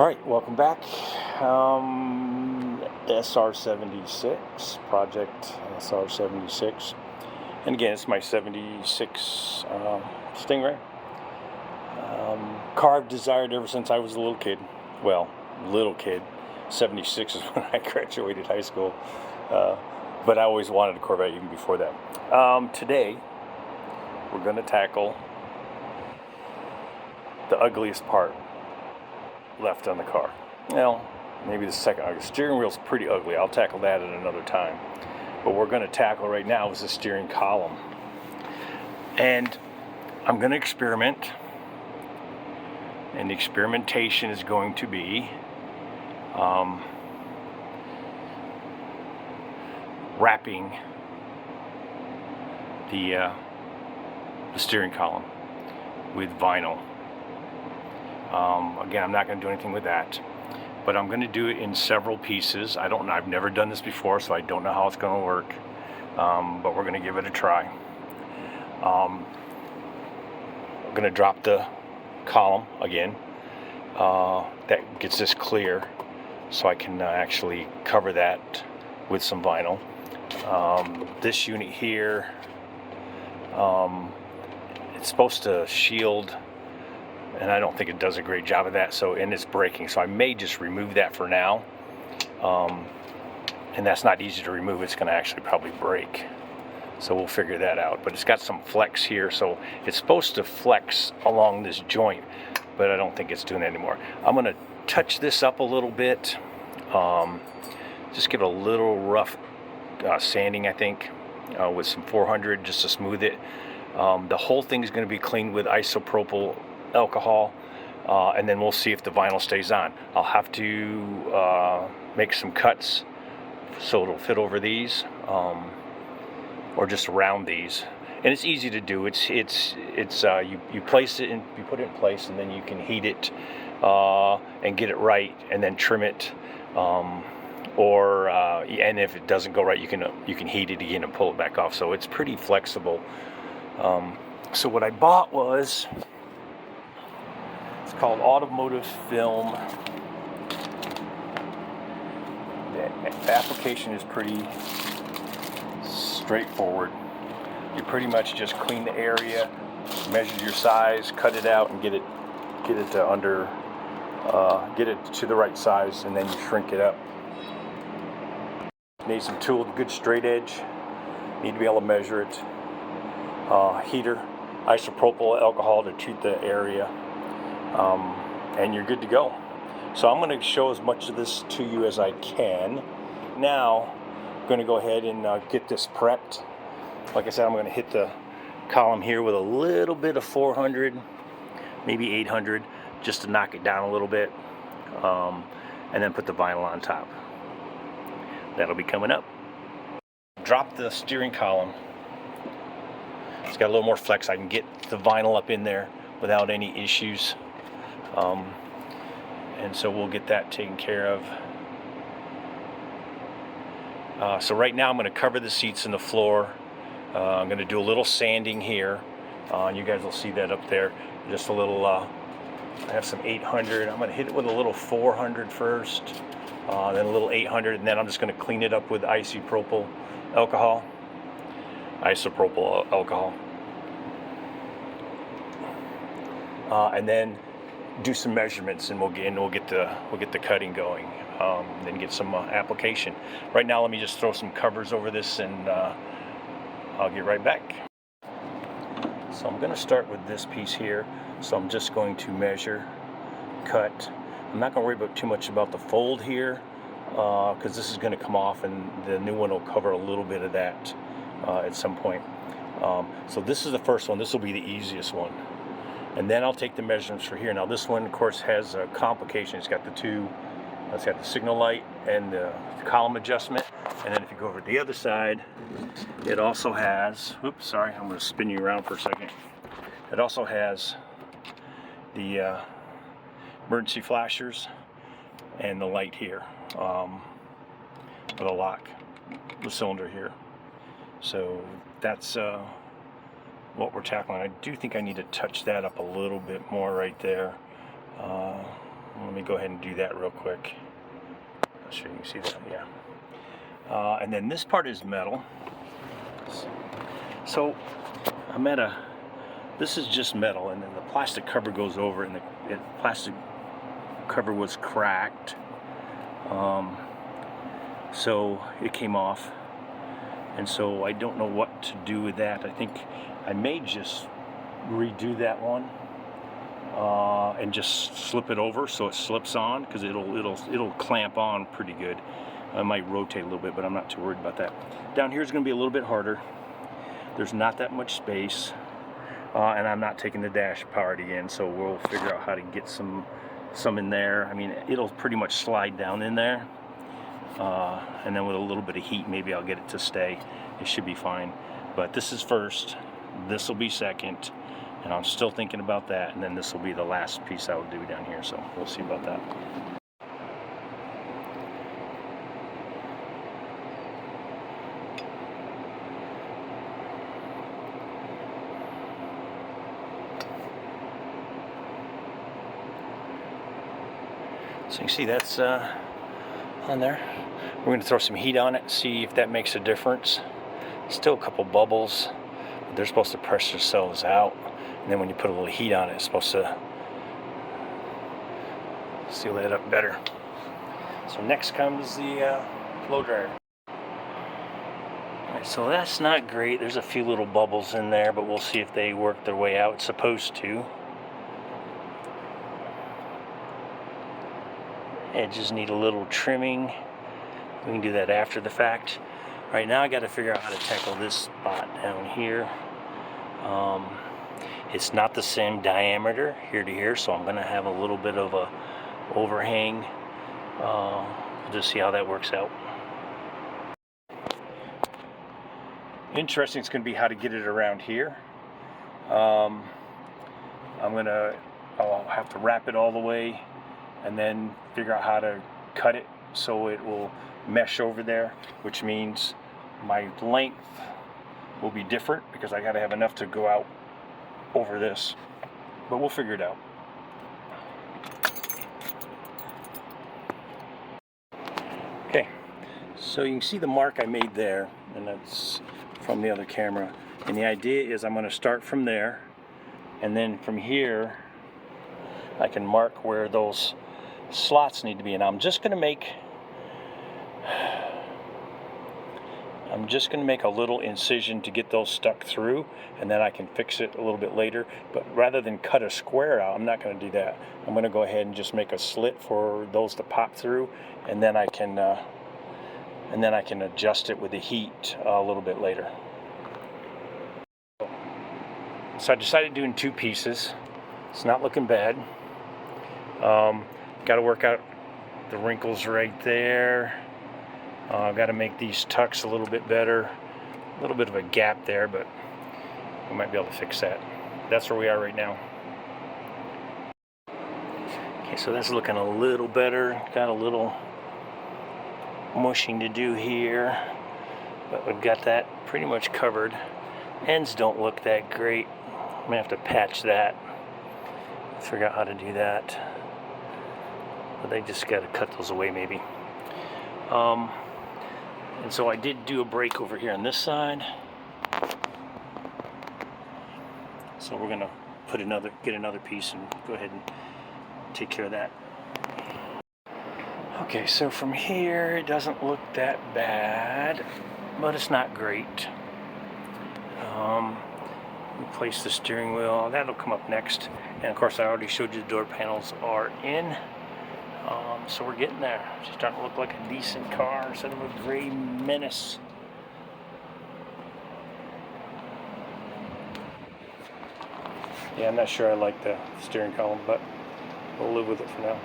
All right, welcome back. SR76, Project SR76. And again, it's my 76 Stingray. Car I've desired ever since I was a little kid. Well, little kid. 76 is when I graduated high school. But I always wanted a Corvette even before that. Today, we're going to tackle the ugliest part left on the car. Well, maybe the second ugly. Steering wheel's pretty ugly. I'll tackle that at another time. But what we're going to tackle right now is the steering column. And I'm going to experiment. And the experimentation is going to be wrapping the steering column with vinyl. Again, I'm not going to do anything with that, but I'm going to do it in several pieces. I've never done this before, so I don't know how it's going to work, but we're going to give it a try. I'm going to drop the column again. That gets this clear, so I can actually cover that with some vinyl. This unit here, it's supposed to shield, and I don't think it does a great job of that, and it's breaking, so I may just remove that for now. And that's not easy to remove. It's going to actually probably break, so we'll figure that out. But it's got some flex here, so it's supposed to flex along this joint, but I don't think it's doing it anymore. I'm going to touch this up a little bit, just give it a little rough sanding, I think, with some 400 just to smooth it. The whole thing is going to be cleaned with isopropyl alcohol, and then we'll see if the vinyl stays on. I'll have to make some cuts so it'll fit over these, or just around these. And it's easy to do. You place it in, you put it in place, and then you can heat it and get it right, and then trim it. And if it doesn't go right, you can heat it again and pull it back off. So it's pretty flexible. So what I bought was, it's called automotive film. The application is pretty straightforward. You pretty much just clean the area, measure your size, cut it out, and get it to the right size, and then you shrink it up. Need some tool, good straight edge. Need to be able to measure it. Heater, isopropyl alcohol to treat the area, and you're good to go. So I'm going to show as much of this to you as I can. Now, I'm going to go ahead and get this prepped. Like I said, I'm going to hit the column here with a little bit of 400, maybe 800, just to knock it down a little bit, and then put the vinyl on top. That'll be coming up. Drop the steering column. It's got a little more flex. I can get the vinyl up in there without any issues. And so we'll get that taken care of. So right now I'm going to cover the seats and the floor. I'm going to do a little sanding here. You guys will see that up there. Just a little, I have some 800. I'm going to hit it with a little 400 first, then a little 800, and then I'm just going to clean it up with isopropyl alcohol. And then do some measurements, and we'll get the cutting going. Then get some application. Right now, let me just throw some covers over this, and I'll get right back. So I'm going to start with this piece here. So I'm just going to measure, cut. I'm not going to worry about too much about the fold here, because this is going to come off, and the new one will cover a little bit of that at some point. So this is the first one. This will be the easiest one. And then I'll take the measurements for here. Now this one, of course, has a complication. It's got it's got the signal light and the column adjustment. And then if you go over to the other side, it also has, oops, sorry, I'm going to spin you around for a second. It also has the emergency flashers and the light here, with a lock, the cylinder here. So that's what we're tackling. I do think I need to touch that up a little bit more right there. Let me go ahead and do that real quick. I'll show you can see that, yeah. And then this part is metal. So I'm at a, this is just metal, and then the plastic cover goes over, and the plastic cover was cracked. So it came off, and so I don't know what to do with that. I think I may just redo that one and just slip it over so it slips on, because it'll clamp on pretty good. I might rotate a little bit, but I'm not too worried about that. Down here is going to be a little bit harder. There's not that much space, and I'm not taking the dash powered again, so we'll figure out how to get some in there. I mean, it'll pretty much slide down in there, and then with a little bit of heat, maybe I'll get it to stay. It should be fine. But this is first, this will be second, and I'm still thinking about that, and then this will be the last piece I will do down here, so we'll see about that. So you can see that's on there. We're going to throw some heat on it, see if that makes a difference. Still a couple bubbles, but they're supposed to press themselves out. And then when you put a little heat on it, it's supposed to seal that up better. So next comes the blow dryer. Alright, so that's not great. There's a few little bubbles in there, but we'll see if they work their way out. It's supposed to. Edges need a little trimming. We can do that after the fact. Right now I got to figure out how to tackle this spot down here. It's not the same diameter here to here, so I'm going to have a little bit of a overhang. We'll just see how that works out. Interesting, it's going to be how to get it around here. I'll have to wrap it all the way and then figure out how to cut it so it will mesh over there, which means my length will be different because I got to have enough to go out over this, but we'll figure it out. Okay, so you can see the mark I made there, and that's from the other camera, and the idea is I'm going to start from there, and then from here I can mark where those slots need to be, and I'm just going to make a little incision to get those stuck through, and then I can fix it a little bit later. But rather than cut a square out, I'm not going to do that. I'm going to go ahead and just make a slit for those to pop through, and then I can adjust it with the heat a little bit later. So I decided doing two pieces. It's not looking bad. Got to work out the wrinkles right there. I've got to make these tucks a little bit better. A little bit of a gap there, but we might be able to fix that. That's where we are right now. Okay, so that's looking a little better. Got a little mushing to do here, but we've got that pretty much covered. Ends don't look that great. I'm gonna have to patch that. Figure out how to do that. But they just got to cut those away maybe. And so I did do a break over here on this side. So we're gonna get another piece and go ahead and take care of that. Okay, so from here it doesn't look that bad, but it's not great. Replace the steering wheel. That'll come up next. And of course I already showed you the door panels are in. So we're getting there. It's starting to look like a decent car instead of a gray menace. Yeah, I'm not sure I like the steering column, but we'll live with it for now.